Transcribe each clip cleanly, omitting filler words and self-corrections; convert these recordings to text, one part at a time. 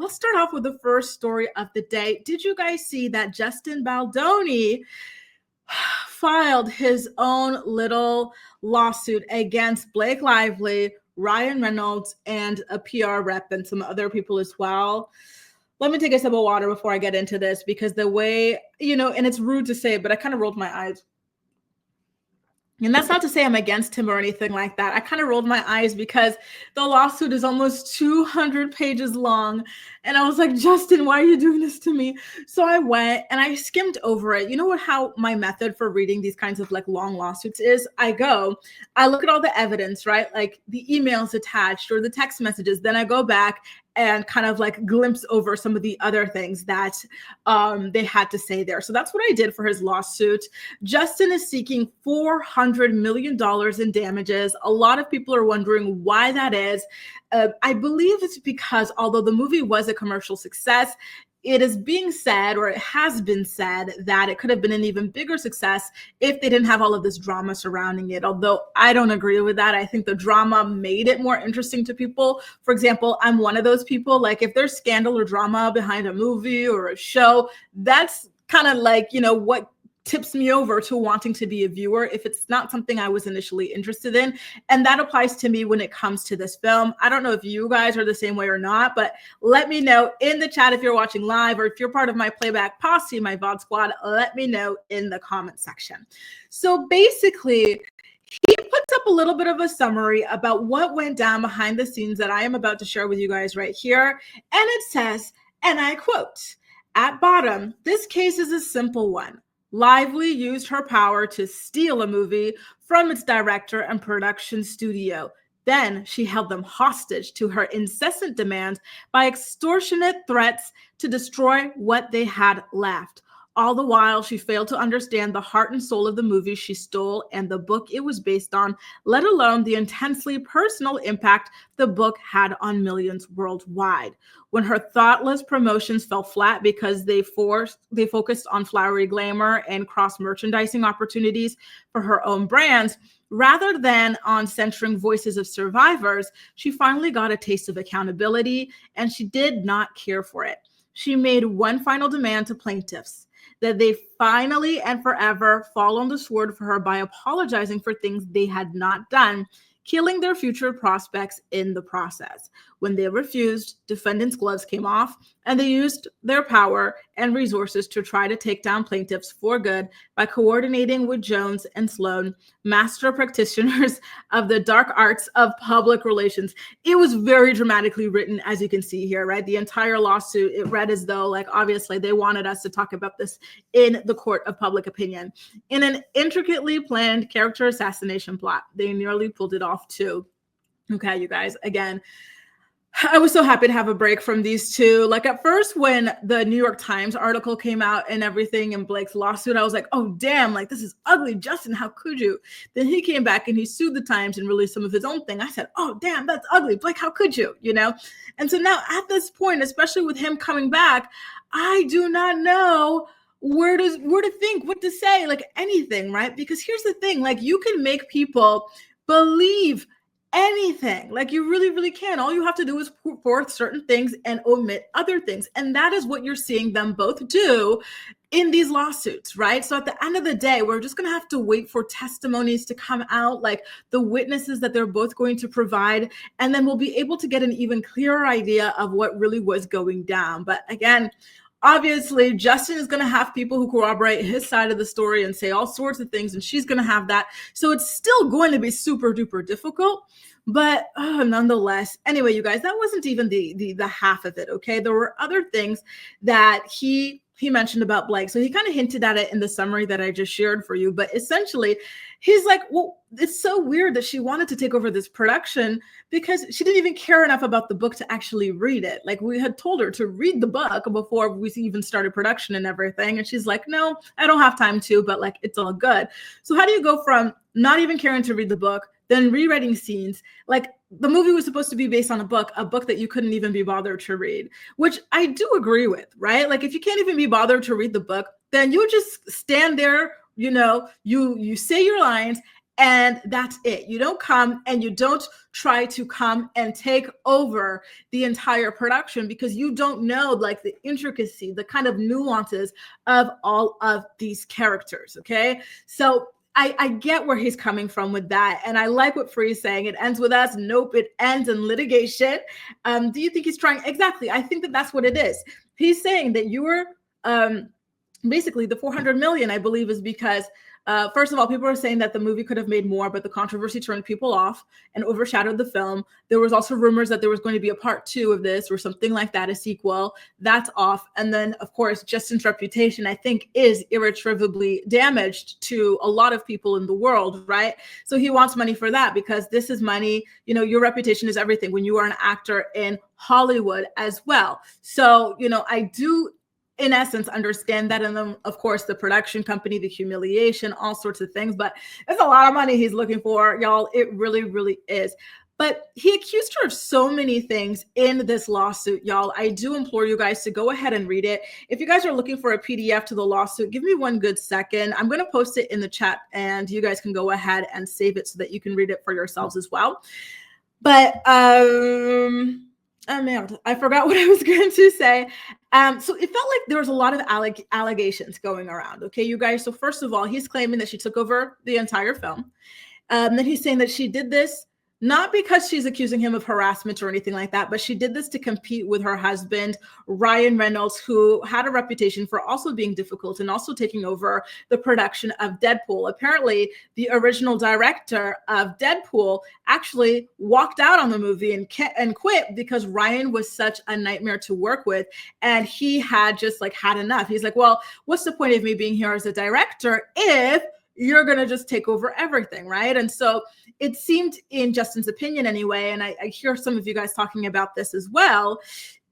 let's start off with the first story of the day. Did you guys see that Justin Baldoni filed his own little lawsuit against Blake Lively, Ryan Reynolds, and a PR rep and some other people as well? Let me take a sip of water before I get into this, because the way, and it's rude to say, but I kind of rolled my eyes. And that's not to say I'm against him or anything like that. I kind of rolled my eyes because the lawsuit is almost 200 pages long. And I was like, Justin, why are you doing this to me? So I went and I skimmed over it. You know what, how my method for reading these kinds of like long lawsuits is? I look at all the evidence, right? Like the emails attached or the text messages. Then I go back and kind of like glimpse over some of the other things that they had to say there. So that's what I did for his lawsuit. Justin is seeking $400 million in damages. A lot of people are wondering why that is. I believe it's because although the movie was a commercial success, it is being said, or it has been said, that it could have been an even bigger success if they didn't have all of this drama surrounding it. Although I don't agree with that. I think the drama made it more interesting to people. For example, I'm one of those people, like if there's scandal or drama behind a movie or a show, that's kind of like, what tips me over to wanting to be a viewer if it's not something I was initially interested in. And that applies to me when it comes to this film. I don't know if you guys are the same way or not, but let me know in the chat if you're watching live, or if you're part of my playback posse, my VOD squad, let me know in the comment section. So basically, he puts up a little bit of a summary about what went down behind the scenes that I am about to share with you guys right here. And it says, and I quote, "At bottom, this case is a simple one. Lively used her power to steal a movie from its director and production studio. Then she held them hostage to her incessant demands by extortionate threats to destroy what they had left. All the while, she failed to understand the heart and soul of the movie she stole and the book it was based on, let alone the intensely personal impact the book had on millions worldwide. When her thoughtless promotions fell flat because they focused on flowery glamour and cross-merchandising opportunities for her own brands, rather than on centering voices of survivors, she finally got a taste of accountability, and she did not care for it. She made one final demand to plaintiffs: that they finally and forever fall on the sword for her by apologizing for things they had not done, killing their future prospects in the process. When they refused, defendants' gloves came off, and they used their power and resources to try to take down plaintiffs for good by coordinating with Jones and Sloan, master practitioners of the dark arts of public relations." It was very dramatically written, as you can see here, right? The entire lawsuit, it read as though, like, obviously they wanted us to talk about this in the court of public opinion. In an intricately planned character assassination plot, they nearly pulled it off too. Okay, you guys, again, I was so happy to have a break from these two. Like at first, when the New York Times article came out and everything in Blake's lawsuit, I was like, oh, damn, like this is ugly. Justin, how could you? Then he came back and he sued the Times and released some of his own thing. I said, oh, damn, that's ugly. Blake, how could you? And so now at this point, especially with him coming back, I do not know where to think, what to say, like anything, right? Because here's the thing, like you can make people believe anything. Like you really, really can. All you have to do is put forth certain things and omit other things. And that is what you're seeing them both do in these lawsuits, right? So at the end of the day, we're just going to have to wait for testimonies to come out, like the witnesses that they're both going to provide. And then we'll be able to get an even clearer idea of what really was going down. But again, obviously, Justin is going to have people who corroborate his side of the story and say all sorts of things, and she's going to have that. So it's still going to be super duper difficult, but nonetheless. Anyway, you guys, that wasn't even the half of it, okay? There were other things that he mentioned about Blake. So he kind of hinted at it in the summary that I just shared for you. But essentially, he's like, well, it's so weird that she wanted to take over this production because she didn't even care enough about the book to actually read it. Like we had told her to read the book before we even started production and everything. And she's like, no, I don't have time to, but like, it's all good. So how do you go from not even caring to read the book, then rewriting scenes? Like the movie was supposed to be based on a book that you couldn't even be bothered to read, which I do agree with, right? Like if you can't even be bothered to read the book, then you just stand there, you say your lines and that's it. You don't come and you don't try to come and take over the entire production because you don't know like the intricacy, the kind of nuances of all of these characters. Okay. So I get where he's coming from with that. And I like what Free's saying. It ends with us. Nope, it ends in litigation. Do you think he's trying? Exactly. I think that that's what it is. He's saying that you were basically the 400 million, I believe, is because first of all, people are saying that the movie could have made more, but the controversy turned people off and overshadowed the film. There was also rumors that there was going to be a part 2 of this or something like that, a sequel. That's off. And then, of course, Justin's reputation, I think, is irretrievably damaged to a lot of people in the world, right? So he wants money for that because this is money. You know, your reputation is everything when you are an actor in Hollywood as well. So, you know, I do in essence understand that, and then of course the production company, the humiliation, all sorts of things, but it's a lot of money he's looking for, y'all. It really, really is. But he accused her of so many things in this lawsuit, y'all. I do implore you guys to go ahead and read it. If you guys are looking for a PDF to the lawsuit, give me one good second. I'm going to post it in the chat and you guys can go ahead and save it so that you can read it for yourselves as well. But oh man, I forgot what I was going to say. So it felt like there was a lot of allegations going around. Okay, you guys. So first of all, he's claiming that she took over the entire film. Then he's saying that she did this not because she's accusing him of harassment or anything like that, but she did this to compete with her husband, Ryan Reynolds, who had a reputation for also being difficult and also taking over the production of Deadpool. Apparently, the original director of Deadpool actually walked out on the movie and quit because Ryan was such a nightmare to work with. And he had just like had enough. He's like, well, what's the point of me being here as a director if you're going to just take over everything, right? And so it seemed, in Justin's opinion anyway, and I hear some of you guys talking about this as well,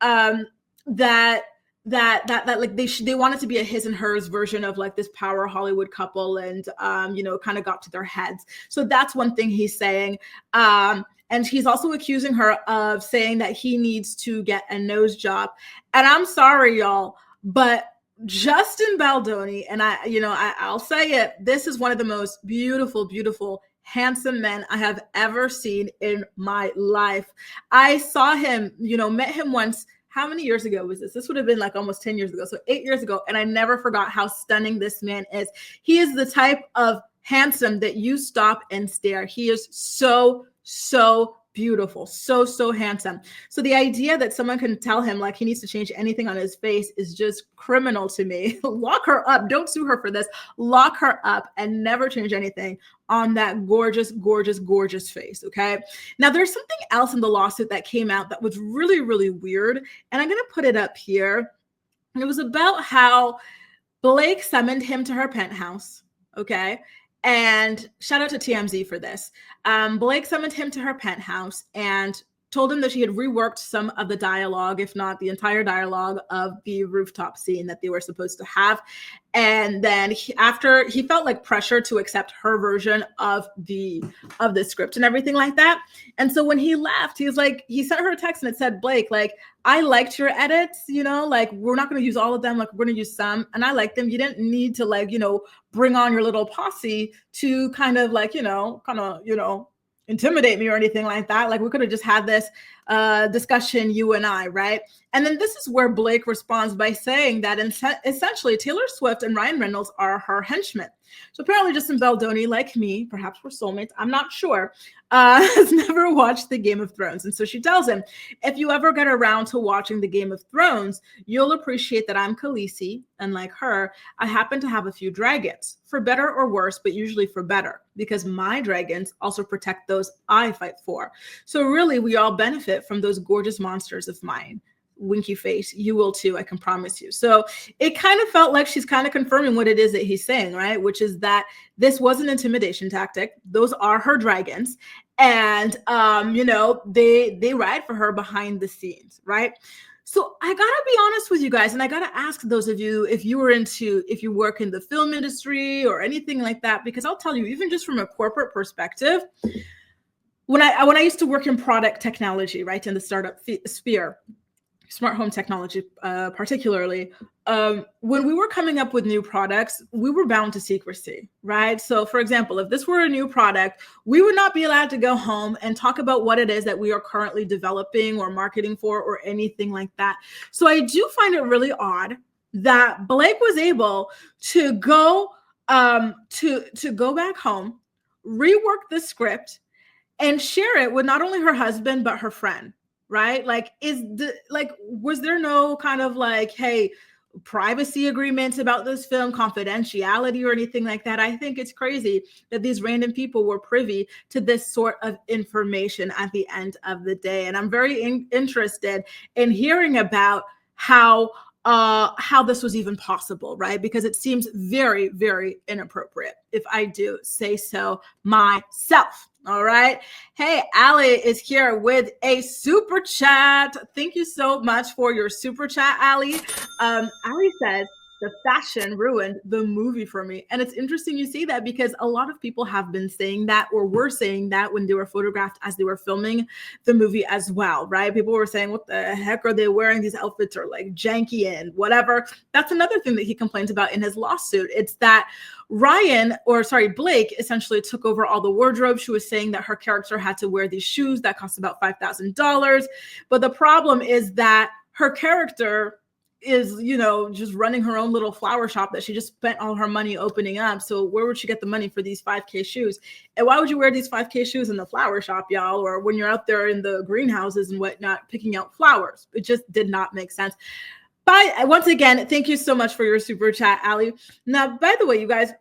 that like they wanted to be a his and hers version of like this power Hollywood couple, and you know, kind of got to their heads. So that's one thing he's saying. And he's also accusing her of saying that he needs to get a nose job. And I'm sorry, y'all, but Justin Baldoni, and I'll say it, this is one of the most beautiful, beautiful, handsome men I have ever seen in my life. I saw him, met him once. How many years ago was this? This would have been like almost 10 years ago. So 8 years ago. And I never forgot how stunning this man is. He is the type of handsome that you stop and stare. He is so, so beautiful, so handsome. So the idea that someone can tell him like he needs to change anything on his face is just criminal to me. Lock her up. Don't sue her for this. Lock her up and never change anything on that gorgeous, gorgeous, gorgeous face. Okay. Now there's something else in the lawsuit that came out that was really, really weird. And I'm going to put it up here. It was about how Blake summoned him to her penthouse. Okay. And shout out to TMZ for this. Blake summoned him to her penthouse and told him that she had reworked some of the dialogue, if not the entire dialogue of the rooftop scene that they were supposed to have. And then after he felt like pressure to accept her version of the script and everything like that. And so when he left, he sent her a text and it said, Blake, like, I liked your edits, like we're not going to use all of them. Like we're going to use some, and I like them. You didn't need to bring on your little posse to kind of intimidate me or anything like that. Like we could have just had this discussion, you and I, right? And then this is where Blake responds by saying that essentially Taylor Swift and Ryan Reynolds are her henchmen. So apparently Justin Baldoni, like me, perhaps we're soulmates, I'm not sure, has never watched the Game of Thrones. And so she tells him, if you ever get around to watching the Game of Thrones, you'll appreciate that I'm Khaleesi, and like her, I happen to have a few dragons, for better or worse, but usually for better, because my dragons also protect those I fight for. So really, we all benefit from those gorgeous monsters of mine. Winky face, you will too, I can promise you. So it kind of felt like she's kind of confirming what it is that he's saying, right? Which is that this was an intimidation tactic. Those are her dragons. And they ride for her behind the scenes, right? So I gotta be honest with you guys, and I gotta ask those of you if you work in the film industry or anything like that, because I'll tell you, even just from a corporate perspective, when I used to work in product technology, right, in the startup sphere, smart home technology, particularly, when we were coming up with new products, we were bound to secrecy, right? So, for example, if this were a new product, we would not be allowed to go home and talk about what it is that we are currently developing or marketing for or anything like that. So, I do find it really odd that Blake was able to go to go back home, rework the script, and share it with not only her husband but her friend, right? Like, was there no kind of like, hey, privacy agreements about this film, confidentiality or anything like that? I think it's crazy that these random people were privy to this sort of information at the end of the day. And I'm very interested in hearing about how this was even possible, right? Because it seems very, very inappropriate, if I do say so myself. All right. Hey, Allie is here with a super chat. Thank you so much for your super chat, Allie. Allie says, the fashion ruined the movie for me. And it's interesting you see that, because a lot of people have been saying that, or were saying that when they were photographed as they were filming the movie as well, right? People were saying, what the heck are they wearing? These outfits are like janky and whatever. That's another thing that he complains about in his lawsuit. It's that Blake essentially took over all the wardrobe. She was saying that her character had to wear these shoes that cost about $5,000. But the problem is that her character is, just running her own little flower shop that she just spent all her money opening up. So where would she get the money for these 5K shoes? And why would you wear these 5K shoes in the flower shop, y'all? Or when you're out there in the greenhouses and whatnot, picking out flowers? It just did not make sense. But once again, thank you so much for your super chat, Allie. Now, by the way, you guys,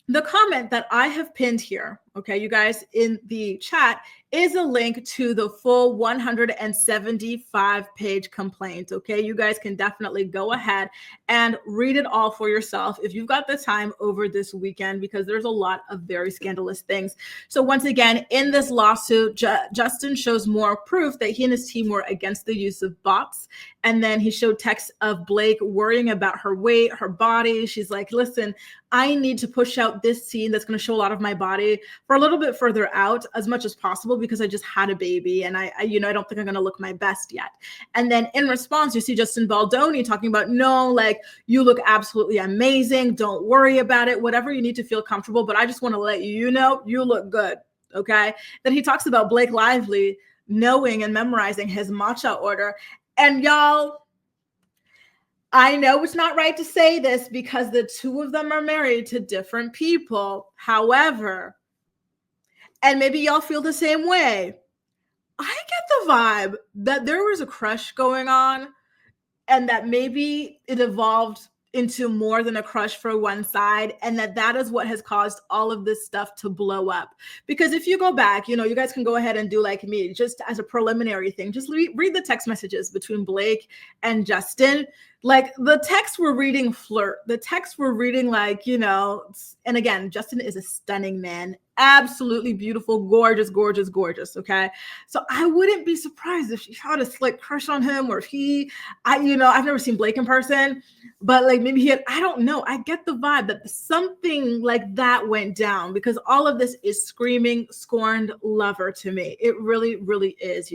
the comment that I have pinned here, okay, you guys, in the chat, is a link to the full 175-page complaint, okay? You guys can definitely go ahead and read it all for yourself if you've got the time over this weekend, because there's a lot of very scandalous things. So once again, in this lawsuit, Justin shows more proof that he and his team were against the use of bots. And then he showed texts of Blake worrying about her weight, her body. She's like, listen, I need to push out this scene that's going to show a lot of my body for a little bit further out as much as possible, because I just had a baby and I don't think I'm going to look my best yet. And then in response, you see Justin Baldoni talking about, no, like, you look absolutely amazing. Don't worry about it. Whatever you need to feel comfortable. But I just want to let you know, you look good. Okay. Then he talks about Blake Lively knowing and memorizing his matcha order. And y'all, I know it's not right to say this because the two of them are married to different people. However, and maybe y'all feel the same way, I get the vibe that there was a crush going on, and that maybe it evolved into more than a crush for one side, and that is what has caused all of this stuff to blow up. Because if you go back, you guys can go ahead and do like me, just as a preliminary thing, just read the text messages between Blake and Justin. Like, the texts were reading flirt. The texts were reading like, and again, Justin is a stunning man. Absolutely beautiful, gorgeous, gorgeous, gorgeous. Okay. So I wouldn't be surprised if she had a slight crush on him, or if I've never seen Blake in person, but like maybe he had, I don't know. I get the vibe that something like that went down, because all of this is screaming scorned lover to me. It really, really is,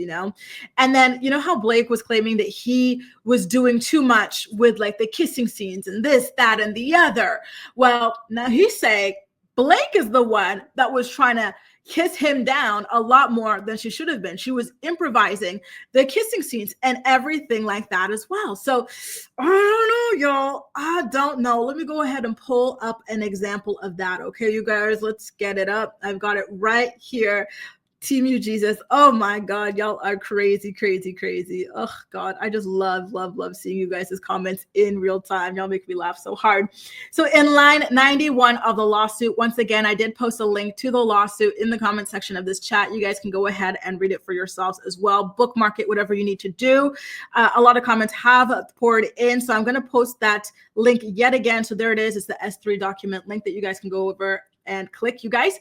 And then, how Blake was claiming that he was doing too much with like the kissing scenes and this, that, and the other. Well, now he's saying Blake is the one that was trying to kiss him down a lot more than she should have been. She was improvising the kissing scenes and everything like that as well. So I don't know, y'all. I don't know. Let me go ahead and pull up an example of that. Okay, you guys, let's get it up. I've got it right here. Team You Jesus. Oh my God, y'all are crazy, crazy, crazy. Oh God, I just love seeing you guys' comments in real time. Y'all make me laugh so hard. So in line 91 of the lawsuit, once again, I did post a link to the lawsuit in the comment section of this chat. You guys can go ahead and read it for yourselves as well. Bookmark it, whatever you need to do. A lot of comments have poured in, so I'm going to post that link yet again. So there it is. It's the S3 document link that you guys can go over and click, you guys.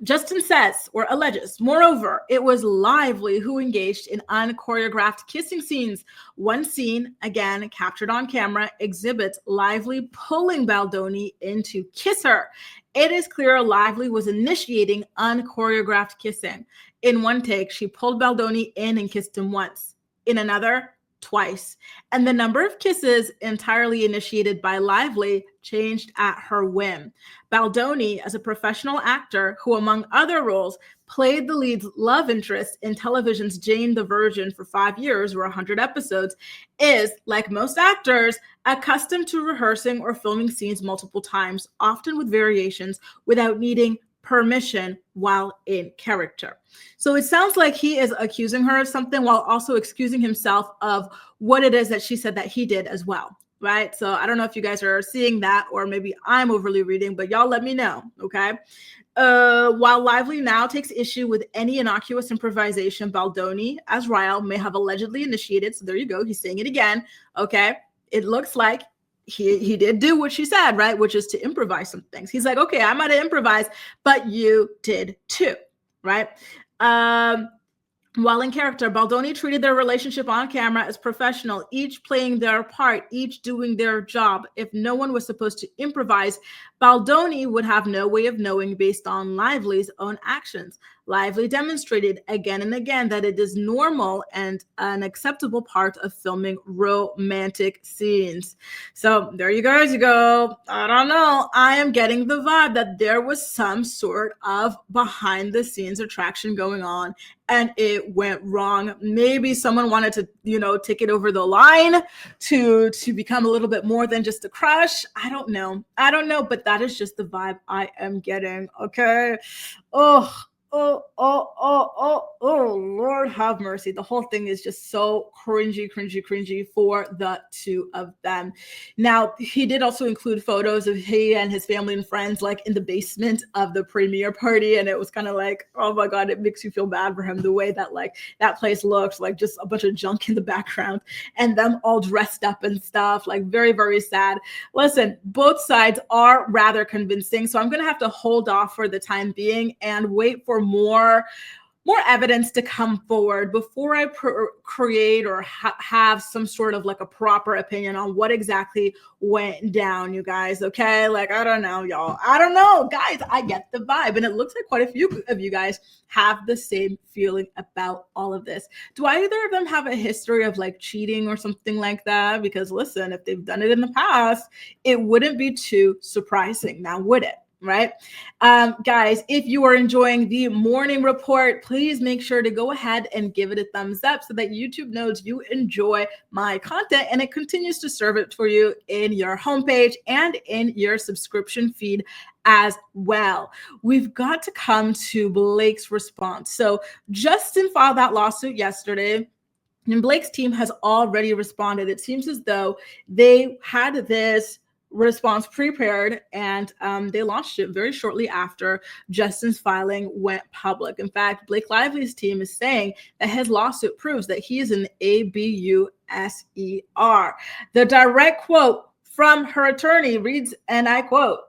Justin says, or alleges, moreover, it was Lively who engaged in unchoreographed kissing scenes. One scene, again captured on camera, exhibits Lively pulling Baldoni in to kiss her. It is clear Lively was initiating unchoreographed kissing. In one take, she pulled Baldoni in and kissed him once. in another twice. And the number of kisses entirely initiated by Lively changed at her whim. Baldoni, as a professional actor who, among other roles, played the lead's love interest in television's Jane the Virgin for 5 years or 100 episodes, is, like most actors, accustomed to rehearsing or filming scenes multiple times, often with variations, without needing permission while in character. So it sounds like he is accusing her of something while also excusing himself of what it is that she said that he did as well, right? So I don't know if you guys are seeing that, or maybe I'm overly reading, but y'all let me know, okay? While Lively now takes issue with any innocuous improvisation Baldoni, as Ryle, may have allegedly initiated, so there you go, he's saying it again, okay? It looks like he did do what she said, right? Which is to improvise some things. He's like, okay, I might have improvised, but you did too, right? While in character, Baldoni treated their relationship on camera as professional, each playing their part, each doing their job. If no one was supposed to improvise, Baldoni would have no way of knowing based on Lively's own actions. Lively demonstrated again and again that it is normal and an acceptable part of filming romantic scenes. So there you guys go. I don't know. I am getting the vibe that there was some sort of behind the scenes attraction going on and it went wrong. Maybe someone wanted to, take it over the line to become a little bit more than just a crush. I don't know, but that is just the vibe I am getting. Okay. Oh, Lord have mercy. The whole thing is just so cringy for the two of them. Now, he did also include photos of he and his family and friends like in the basement of the premiere party. And it was kind of like, oh my God, it makes you feel bad for him the way that like that place looks, like just a bunch of junk in the background and them all dressed up and stuff, like very, very sad. Listen, both sides are rather convincing. So I'm going to have to hold off for the time being and wait for more evidence to come forward before I create or have some sort of like a proper opinion on what exactly went down, you guys. Okay. Like, I don't know, y'all. I don't know, guys. I get the vibe. And it looks like quite a few of you guys have the same feeling about all of this. Do either of them have a history of like cheating or something like that? Because listen, if they've done it in the past, it wouldn't be too surprising now, would it? Right? Guys, if you are enjoying the morning report, please make sure to go ahead and give it a thumbs up so that YouTube knows you enjoy my content and it continues to serve it for you in your homepage and in your subscription feed as well. We've got to come to Blake's response. So Justin filed that lawsuit yesterday. And Blake's team has already responded. It seems as though they had this response prepared and they launched it very shortly after Justin's filing went public. In fact, Blake Lively's team is saying that his lawsuit proves that he is an ABUSER. The direct quote from her attorney reads, and I quote,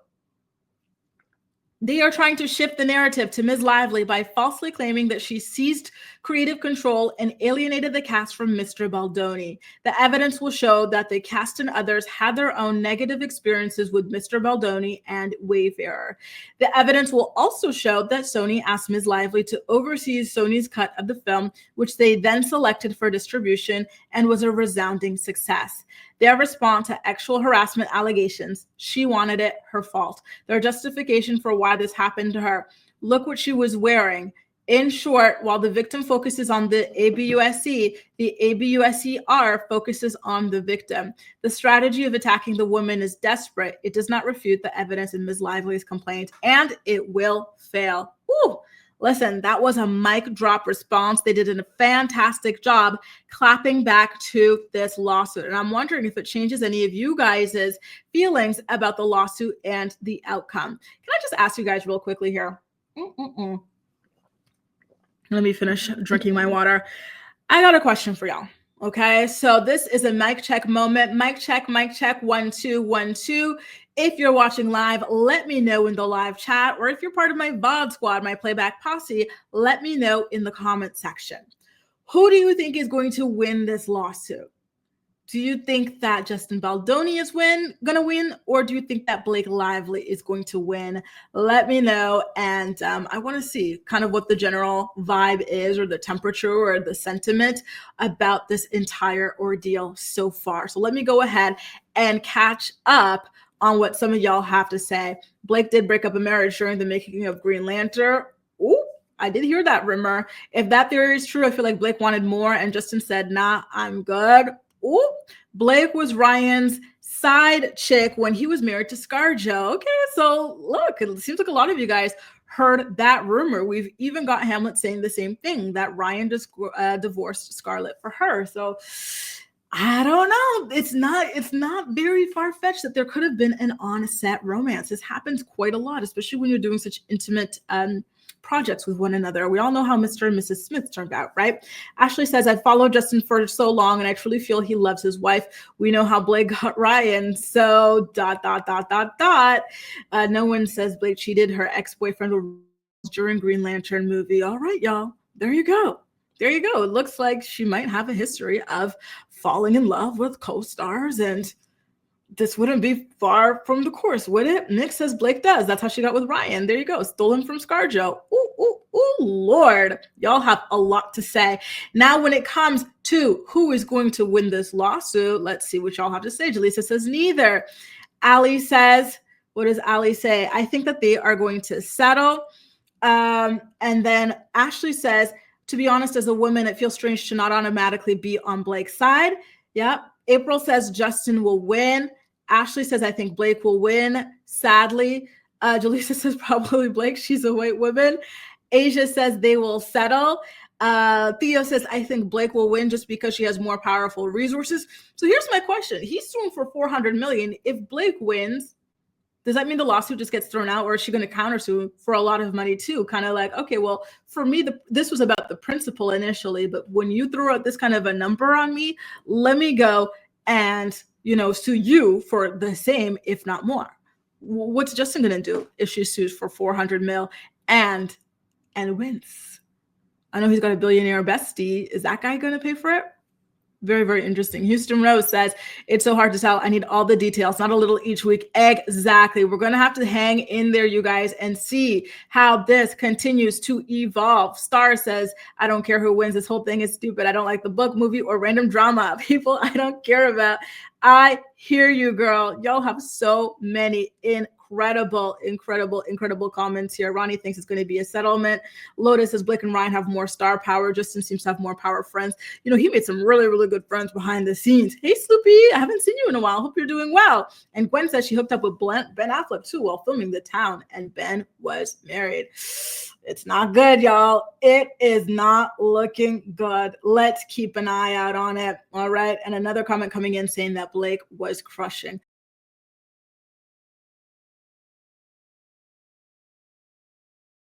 "They are trying to shift the narrative to Ms. Lively by falsely claiming that she seized creative control and alienated the cast from Mr. Baldoni. The evidence will show that the cast and others had their own negative experiences with Mr. Baldoni and Wayfarer. The evidence will also show that Sony asked Ms. Lively to oversee Sony's cut of the film, which they then selected for distribution and was a resounding success. Their response to sexual harassment allegations, she wanted it, her fault. Their justification for why this happened to her, look what she was wearing. In short, while the victim focuses on the ABUSE, the ABUSER focuses on the victim. The strategy of attacking the woman is desperate. It does not refute the evidence in Ms. Lively's complaint, and it will fail." Woo! Listen, that was a mic drop response. They did a fantastic job clapping back to this lawsuit. And I'm wondering if it changes any of you guys' feelings about the lawsuit and the outcome. Can I just ask you guys real quickly here? Let me finish drinking my water. I got a question for y'all. Okay, so this is a mic check moment. Mic check, 1, 2, 1, 2. If you're watching live, let me know in the live chat, or if you're part of my VOD squad, my playback posse, let me know in the comment section. Who do you think is going to win this lawsuit? Do you think that Justin Baldoni is gonna win, or do you think that Blake Lively is going to win? Let me know, and I want to see kind of what the general vibe is, or the temperature, or the sentiment about this entire ordeal so far. So let me go ahead and catch up on what some of y'all have to say. Blake did break up a marriage during the making of Green Lantern. Ooh, I did hear that rumor. If that theory is true, I feel like Blake wanted more, and Justin said, "Nah, I'm good." Ooh, Blake was Ryan's side chick when he was married to ScarJo. Okay, so look, it seems like a lot of you guys heard that rumor. We've even got Hamlet saying the same thing, that Ryan just divorced Scarlett for her. So I don't know. It's not very far-fetched that there could have been an on-set romance. This happens quite a lot, especially when you're doing such intimate projects with one another. We all know how Mr. and Mrs. Smith turned out, right? Ashley says, "I followed Justin for so long, and I truly feel he loves his wife. We know how Blake got Ryan, so ... No one says Blake cheated her ex-boyfriend during Green Lantern movie. All right, y'all. There you go. There you go. It looks like she might have a history of falling in love with co-stars, and this wouldn't be far from the course, would it? Nick says Blake does. That's how she got with Ryan. There you go. Stole him from ScarJo. Ooh, Lord. Y'all have a lot to say. Now, when it comes to who is going to win this lawsuit, let's see what y'all have to say. Jaleesa says neither. Ali says, what does Ali say? I think that they are going to settle. And then Ashley says, to be honest, as a woman, it feels strange to not automatically be on Blake's side. Yep. April says Justin will win. Ashley says, I think Blake will win. Sadly, Jaleesa says probably Blake. She's a white woman. Asia says they will settle. Theo says, I think Blake will win just because she has more powerful resources. So here's my question. He's suing for $400 million. If Blake wins, does that mean the lawsuit just gets thrown out, or is she going to countersue for a lot of money too? Kind of like, okay, well, for me, this was about the principle initially, but when you threw out this kind of a number on me, let me go and, sue you for the same, if not more. What's Justin going to do if she sues for $400 million and wins? I know he's got a billionaire bestie. Is that guy going to pay for it? Very, very interesting. Houston Rose says, it's so hard to tell. I need all the details, not a little each week. Exactly. We're going to have to hang in there, you guys, and see how this continues to evolve. Star says, I don't care who wins. This whole thing is stupid. I don't like the book, movie, or random drama. People I don't care about. I hear you, girl. Y'all have so many incredible comments here. Ronnie thinks it's going to be a settlement. Lotus says Blake and Ryan have more star power. Justin seems to have more power friends. He made some really, really good friends behind the scenes. Hey, Sloopy, I haven't seen you in a while. Hope you're doing well. And Gwen says she hooked up with Ben Affleck too while filming The Town, and Ben was married. It's not good, y'all. It is not looking good. Let's keep an eye out on it. All right. And another comment coming in saying that Blake was crushing